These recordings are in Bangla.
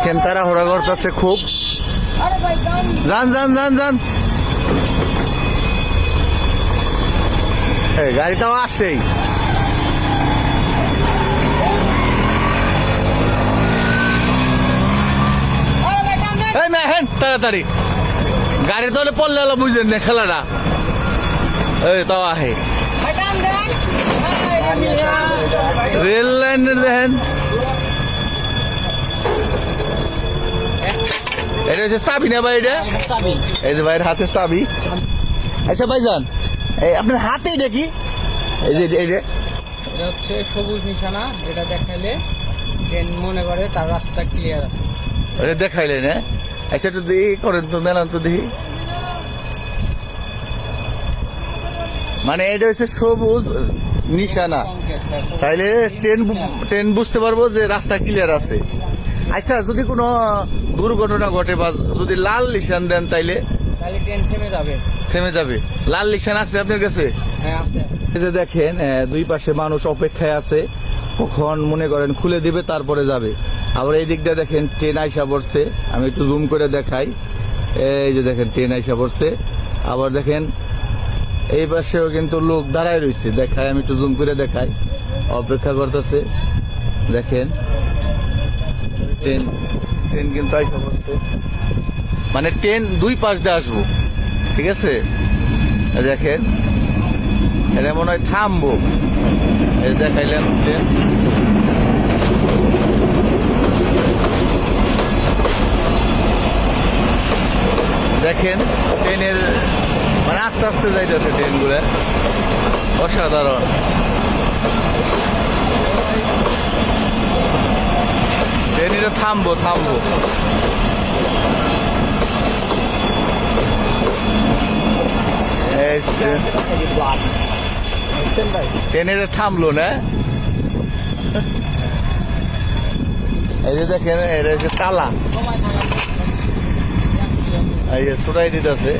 দেখেন তারা হোরা করতেছে খুব। যান যান যান যান, গাড়িটাও আসেই। তাড়াতাড়ি গাড়ি তাহলে পড়লে এলো, বুঝলেন না খেলাটা। এই তাও আহে রেল লাইনের দেখেন, এটা হচ্ছে চাবি না ভাই? এটা এই যে ভাইয়ের হাতে চাবি। আচ্ছা ভাইজান, এই আপনার হাতে এটা কি? এই যে এটা হচ্ছে সবুজ নিশানা, এটা দেখাইলে ট্রেন মনে করে তার রাস্তা ক্লিয়ার আছে। এটা দেখাইলেন? হ্যাঁ, আচ্ছা একটু দেখি করেন তো, মেলান তো দেখি। মানে এটা হচ্ছে সবুজ নিশানা, তাইলে ট্রেন বুঝতে পারবো যে রাস্তা ক্লিয়ার আছে। আচ্ছা যদি কোনো দুর্ঘটনা ঘটে বা যদি লাল নিশান দেন তাইলে ট্রেন থেমে যাবে। থেমে যাবে। লাল নিশান আছে আপনার কাছে? হ্যাঁ আছে। এই যে দেখেন দুই পাশে মানুষ অপেক্ষায় আছে, কখন মনে করেন খুলে দিবে তারপরে যাবে। আবার এই দিকটা দেখেন ট্রেন আইসা পড়ছে, আমি একটু জুম করে দেখাই। এই যে দেখেন ট্রেন আইসা পড়ছে। আবার দেখেন এই পাশেও কিন্তু লোক দাঁড়ায় রয়েছে, দেখাই আমি একটু জুম করে দেখাই, অপেক্ষা করতেছে। দেখেন ট্রেন ট্রেন কিন্তু আইসা পড়ছে, মানে ট্রেন দুই পাশ দিয়ে আসবো, ঠিক আছে? দেখেন এটা মনে হয় থামবো, এই দেখাইলাম ট্রেন। দেখেন ট্রেনের মানে আস্তে আস্তে যাইতেছে ট্রেনগুলো, অসাধারণ। ট্রেন এটা থামবো থামবো, ট্রেন এটা থামলো না। এই যে দেখেন এটা হচ্ছে তালা, এই যে ছুটাই দিতেছে।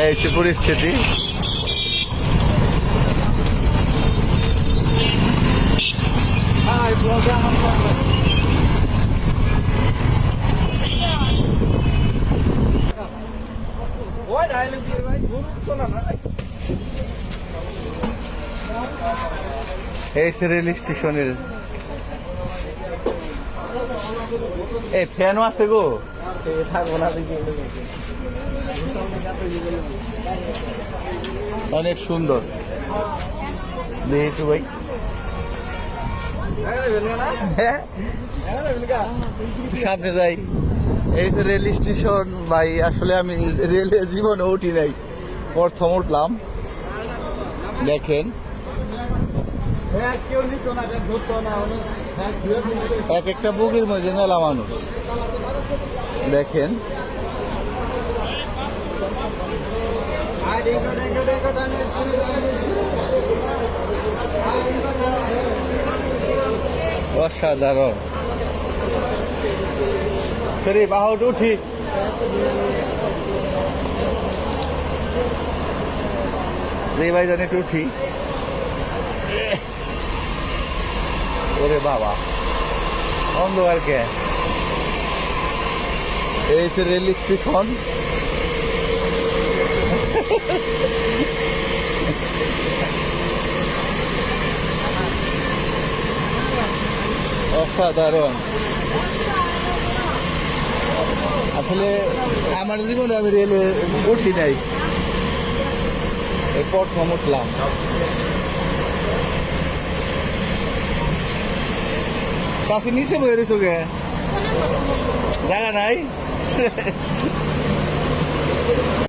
এই সে পরিস্থিতি। এই সে রেল স্টেশনের, এই ফ্যানও আছে গো, অনেক সুন্দর। দেখি ভাই, সামনে যাই। এই যে রেল স্টেশন ভাই, আসলে আমি রেলে জীবনে উঠি নাই, প্রথম উঠলাম। দেখেন এক একটা বুকের মধ্যে মেলা মানুষ। দেখেন অসাধারণ। ফেরি বাহট উঠি, যে ভাই জানি একটু উঠি। ওরে বাবা, অন্ধকার কে? এই যে রেল স্টেশন। অসাধারণ। আসলে আমার জীবনে আমি রেলে উঠি নাই, এই প্রথম উঠলাম। চাষি নিচে বয়ে রয়েছে, জায়গা নাই।